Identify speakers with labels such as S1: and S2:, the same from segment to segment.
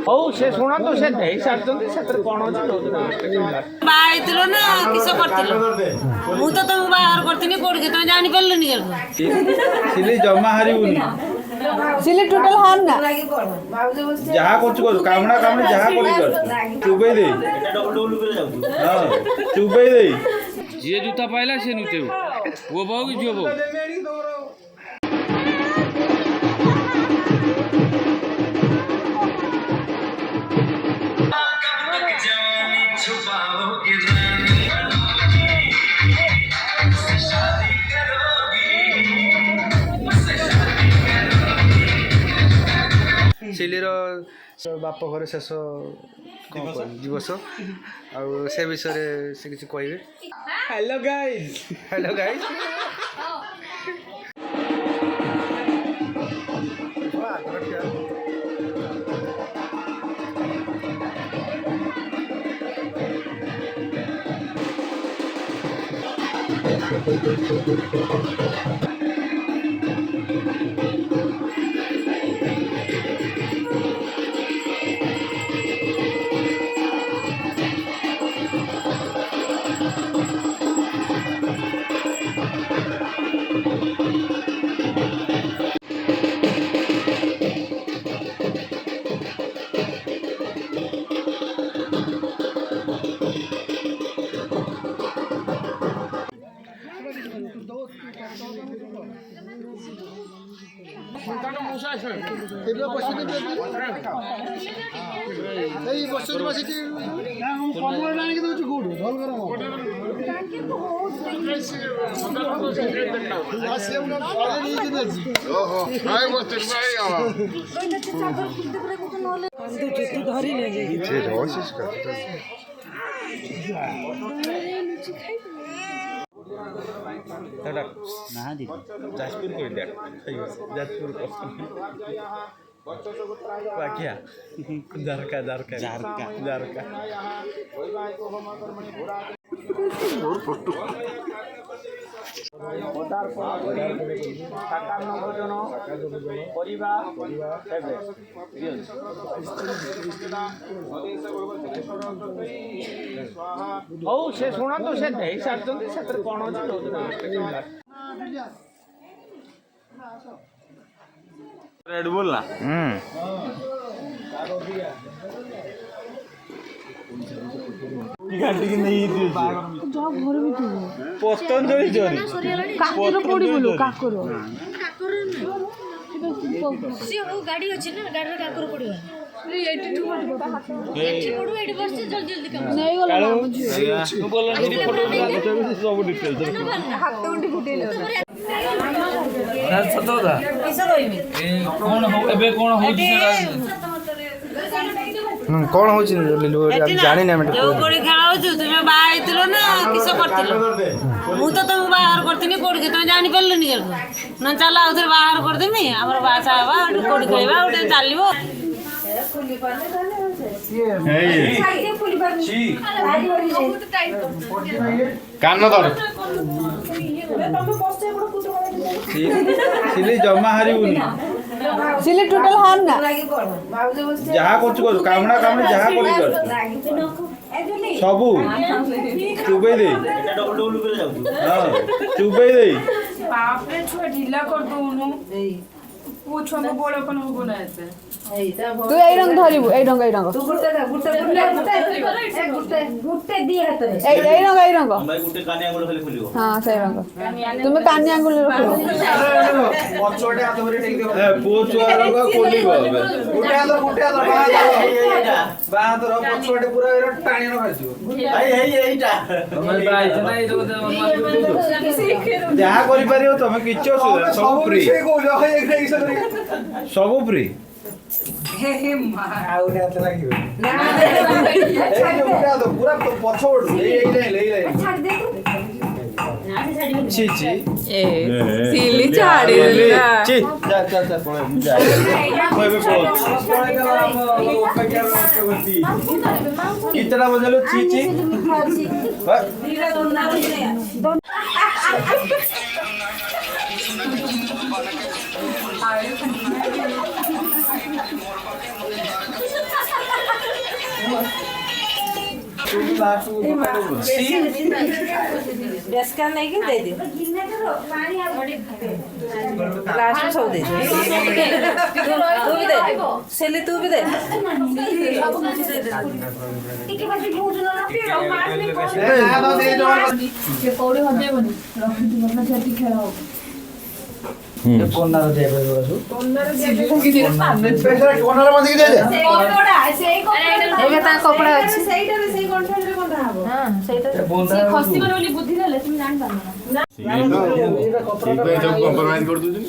S1: ହଉ ସେ ଶୁଣନ୍ତୁ ସେ ଦେଇ ସାରିଛନ୍ତି ସେଥିରେ କ'ଣ ଅଛି
S2: ବାହା ହେଇଥିଲ ନା କିସ କରିଥିଲ? ମୁଁ ତ ତମକୁ ବାହାଘର କରିଥିଲି କୋଉଠି ତମେ ଜାଣିପାରିଲନି
S3: ସିଲି ଜମା ହାରିବୁନି
S4: ସିଲି ଟୋଟାଲ ହାର ନା
S3: ଯାହା କରୁଛୁ କରୁ କାମଣା କାମଣି ଯାହା କରି କର ଚୁବେଇ ଦେଇ ହଁ ଚୁବେଇ ଦେଇ
S5: ଯିଏ ଜୁତା ପାଇଲା ସେ ନୁଚେଇବ ପୁଅ ବୋଉ କି ଝିଅ ବୋଉ
S3: ସିଲିର ବାପ ଘରେ ଶେଷ ଦିବସ ଆଉ ସେ ବିଷୟରେ ସେ କିଛି କହିବେ। ହ୍ୟାଲୋ ଗାଇସ୍ ଯାଜପୁର ବାକିଆ ଜାରକା
S1: ଭୋଜନ କରିବା ହଉ ସେ ଶୁଣନ୍ତୁ ସେ ଦେଇ ସାରିଛନ୍ତି ସେଥିରେ କ'ଣ ଅଛି
S3: रेड बुल ना पतंजलि जरी
S4: କାକର ପଡିବଲ କାକର
S2: ସିଏ ହଉ ଗାଡି ଅଛି ନା ଗାଡିରେ କାକର ପଡିବ ଏଠି ପଡୁ ଏଠି ବସେ ଜଲ୍ଦି ଜଲ୍ଦି କାମ
S4: ନେଇଗଲା ନା ବୁଝି
S3: ମୁଁ ବୋଲନି ଫଟୋ ସବୁ डिटेल
S4: ହାତ ଉଣ୍ଡି ଫୁଟେଇଲା
S5: ସତ କଥା
S2: କିସ କହିବି
S5: କଣ ଏବେ କଣ ହଉଛି
S3: କଣ ହଉଛି ଜାଣିନି ଆମେ
S2: ଯୋଉ କୋଡି ଖେଳ ହଉଛି ତୁମେ ବାହା ହେଇଥିଲ ନା କିସ କରିଥିଲ? ମୁଁ ତ ତମକୁ ବାହାଘର କରିଥିଲି କୋଉଠି ତମେ ଜାଣିପାରିଲନି ନା ଚାଲ ଆଉ ଥରେ ବାହାଘର କରିଦେମି ଆମର ବାହା ହବା ଗୋଟେ କୋଡି ଖେଳିବା ଗୋଟେ ଚାଲିବ
S3: କାନ ଧର ସିଲି ଜମା ହାରିବୁନି
S4: ସିଲି ଟୋଟାଲ ହାର ନା
S3: ଯାହା କରୁଛୁ କରୁ କାମଣା କାମଣି ଯାହା କରି କର ସବୁ ଚୁବେଇ ଦେଇ ହଁ ଚୁବେଇ ଦେଇ
S6: बापरे छुआ ढीला कर दोनु वो छुआ को बोल अपन हो ना ऐसे
S4: तू এই রং ধরিবু এই রং
S6: तू गुटे दिए हाथ रे
S4: এই রং
S3: भाई गुटे कानी आंगुल खाली खुलियो
S4: हां সেই রং তুমি কানি আঙ্গুল রখো
S3: ପଛଟେ ହାତ ଧରି ଠେକି ଦେ ପୁଅ ଛୁଆ ରଙ୍ଗ କୋଲିବ ଗୁଟେ ହାତ ବାହାଦର ପଛଟେ ପୁରା ଏର ଟାଣି ନ ଖାଇଯିବ ଭାଇ ଏଇଟା
S5: ତମେ ବାଇଛ ନା ଏଇ
S3: ଯାହା କରି ପାରିବ ତମେ କିଛି ଅସୁବିଧା ସବୁ ଫ୍ରି ସବୁ ଫ୍ରି ଆଉ ଗୋଟେ ହାତ ଲାଗିବ ନା ପୁରା ପଛ ପଡୁ ଏଇ ची ची
S4: ए सिली छाड़ी देला
S3: ची जा पळे जा कोई कितना बजलो ची ची
S2: बेसका नहीं कि दे दे लास्ट में सब दे तू भी दे सेली तू भी दे
S3: कोनार दे बसु कोनार मध्ये दे
S4: ଏବେ ତା କପଡ଼ା ଅଛି
S7: କମ୍ପ୍ରମାଇଜ କରିଦଉଛନ୍ତି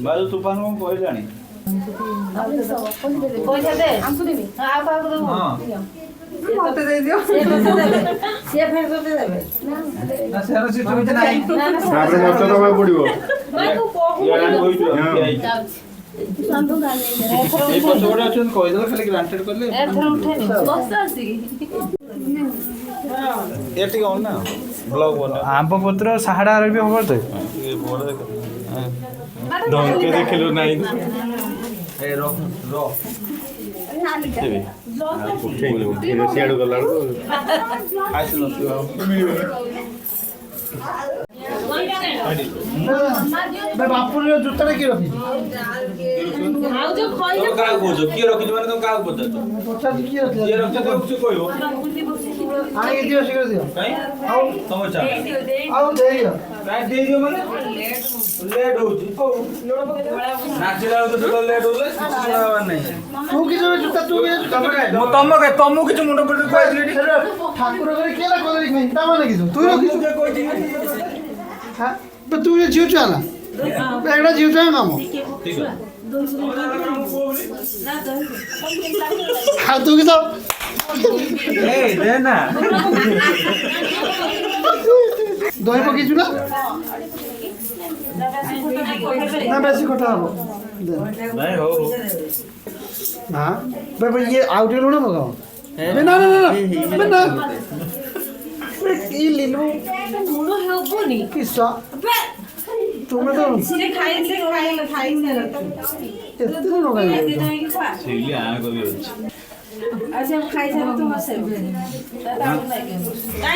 S7: ବାଜୁ ତୁଫାନ କଣ କହିଲାଣି
S2: ପଇସା ଦେ ଆମକୁ ଦେବି ଆଉ କାହାକୁ ଦେବୁ
S4: ମତେ ଦେଇଦିଅ
S2: ସିଏ ଫେର ତତେ ଦେବେ
S3: ନା ସେର ସିଷ୍ଟମ କିଛି ନାହିଁ
S7: ତାପରେ ମତ ଦବାକୁ ପଡିବ ଏଇ ପଛ ଗୋଟେ ଅଛନ୍ତି କହିଦେଲେ ଖାଲି ଗ୍ରାଣ୍ଟେଡ କଲେ
S2: ଏଥର ଉଠେନି
S7: ଏ ଟିକେ ଅନ ନା ବ୍ଲଗ ବନା
S3: ଆମ୍ବ ପତ୍ର ସାହାଡା ବି ହବ ତ
S7: ଧମକେ ଦେଖିଲୁ ନାହିଁ
S3: ଏ ର
S7: ସିଆଡୁ ଗଲା ବେଳକୁ ଆସିନଥିବ
S3: ବାପୁର ଜୋତାଟା କିଏ ରଖିଛି
S7: କାହାକୁ କହୁଛ କିଏ ରଖିଛି ମାନେ ତମେ କାହାକୁ ପଚାରୁଛ
S3: ପଚାରୁଛି କିଏ ରଖିଛି
S7: କିଏ ରଖିଛ ତାକୁ କିଛି କହିବ
S3: ଆଣିକି ଦିଅ ଶୀଘ୍ର ଦିଅ
S7: କାଇଁ
S3: ଆଉ
S7: ତମ ଚା
S3: ଆଉ ଦେଇଦିଅ
S7: କାଇଁ ଦେଇଦିଅ ମାନେ ଲେଟ୍ ହଉଛି ନାଚିଲା ବେଳକୁ ତ ଲେଟ୍ ହଉଛି ନାହିଁ
S3: ତୁ କିଛି ଜୋତା ତୁ କିଛି
S7: ତମକୁ କିଛି ମୁଣ୍ଡ ପଟେ କହିଥିଲି
S3: ଠାକୁର ଘରେ କିଏ ଲାଗି ଖାଇ ତା ମାନେ କିଛି ତୁ ରଖିଛୁ ତୁ ଝିଅ ଛୁଆ ନା ଏଇଟା ଝିଅ ଛୁଆ କାମ ଆଉ ତୁ କି ତ
S7: ନା
S3: ଦହି ପକେଇଛୁ ନା ନା ବେଶୀ ଖଟା ହବ
S7: ନାଇଁ ହଉ
S3: ନା ଇଏ ଆଉ ଟିକେ ଲୁଣ ପକାଅ ନା ନା ନା ନା ଲିଲୁ
S2: ଲୁଣ ହେବନି
S3: କିସ ତୁମେ ତ ଏତେ ଲୁଣ ଖାଇବ
S7: ସେଇଲି ଆଣ କରି ଅଛି
S2: अच्छा खाई जा तो हसे नहीं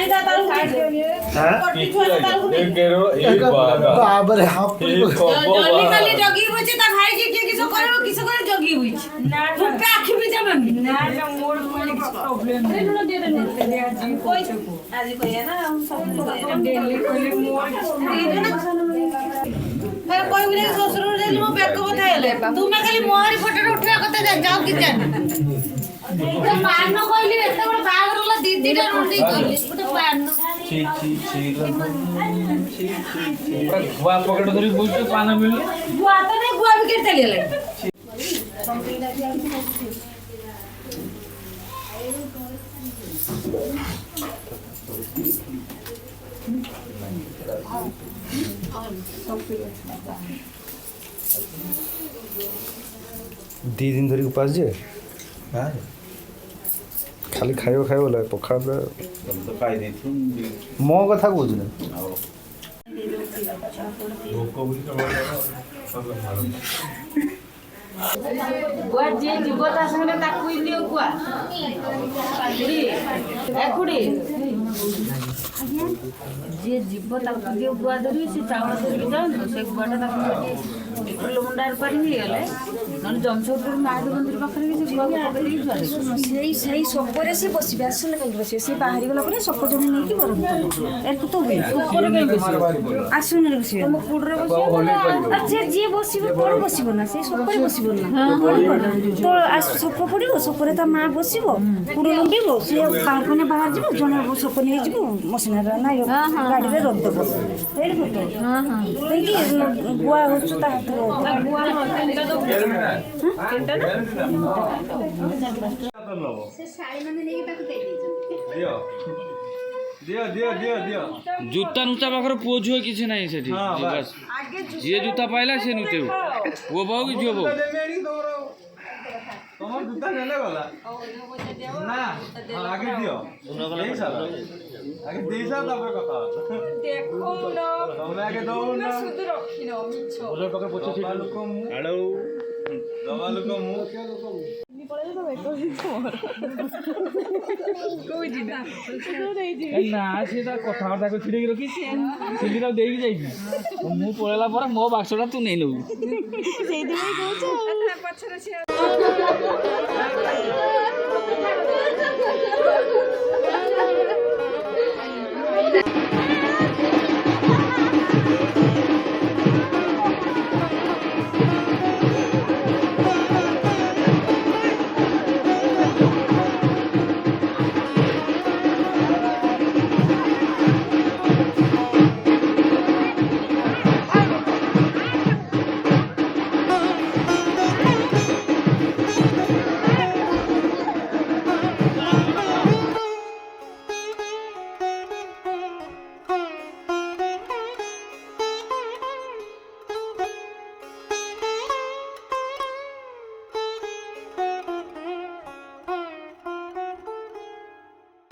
S2: दा ताल खाई
S3: बाबरे हाफ
S2: जल्दी खाली जगी बचे ता भाई के किस करे जगी हुई ना पे आखी भी जमन ना मोर कोई प्रॉब्लम नहीं ना दे दे कोई आज कोई है ना हम सब डेली कोई मोर मैं कोई भी ससुर दे मो बैक को थाले तुमे खाली मोहरी फोटो उठा कते जाओ कि जान पान कहली एत बड़ बागर ला दीदी रे रुंडी कहली गोटे पान
S5: गुआ पकेट धरी बुझ पान मिलले
S2: गुआ तो नहीं गुआ भी केते लेले
S3: दी दिन धरी उपास जे खाली खाइब खाइब बोला पखाड़
S7: तो खाई देथु
S3: मो कथा कहूँ ना
S2: गुआ जे जीव ता संगे ताकू ही दियो गुआ एखुडी जे जीव ताकू दियो गुआ धरी से चावल धरी जान से गुआटा ताकू किलो मुंडार पारी ही गले नन जमशेदपुर महादेव मंदिर पाखरे के गुआ पकड़ी जुआरे
S8: सेई सपरे से बसिबे आसले काई बसिबे से बाहरी गला परे सप जण नै कि बरम एरकु तो हुए
S2: ऊपर के बसिबे
S8: आसुन रे बसिबे
S2: तुम कुडरे बसिबे
S8: अच्छा जे बसिबे कोन बसिबो ना से सपरे बसिबो ना तो सप पडिबो सपरे ता मा बसिबो कुड लंबिबो से बाहर बाहर जिवो जण सप नै जिवो मसिना ना गाड़ी रे रख दबो एड फोटो हां हां देखि गुआ होछु ता हाथ
S2: गुआ
S5: जूता नुचा पाखर पुओ झुओ किसी नहीं सेठी बस जे जूता पाइला से नुचे पुओ बहु कि झुओ बहु
S7: তোমার জুতা নেলে গলা না আগে দিও এই সাল আগে দেই সাল তারপর কথা
S6: দেখো না
S7: তোমরা আগে দাও না
S6: শুধু রক্ষি না মিছো
S7: ওদের পক্ষে পড়ছে হ্যালো দবা লোক মু
S5: ନା ସେ ତା କଥାବାର୍ତ୍ତା କରି ଛିଡ଼େଇକି ରଖିଛି ସିଲି ତାକୁ ଦେଇକି ଯାଇଛି ମୁଁ ପଳେଇଲା ପରେ ମୋ ବାକ୍ସଟା ତୁ ନେଇ ନେବୁ
S8: ସେଇଥିପାଇଁ କହୁଛୁ
S6: ପଛରେ ସିଏ
S8: ଆଉ।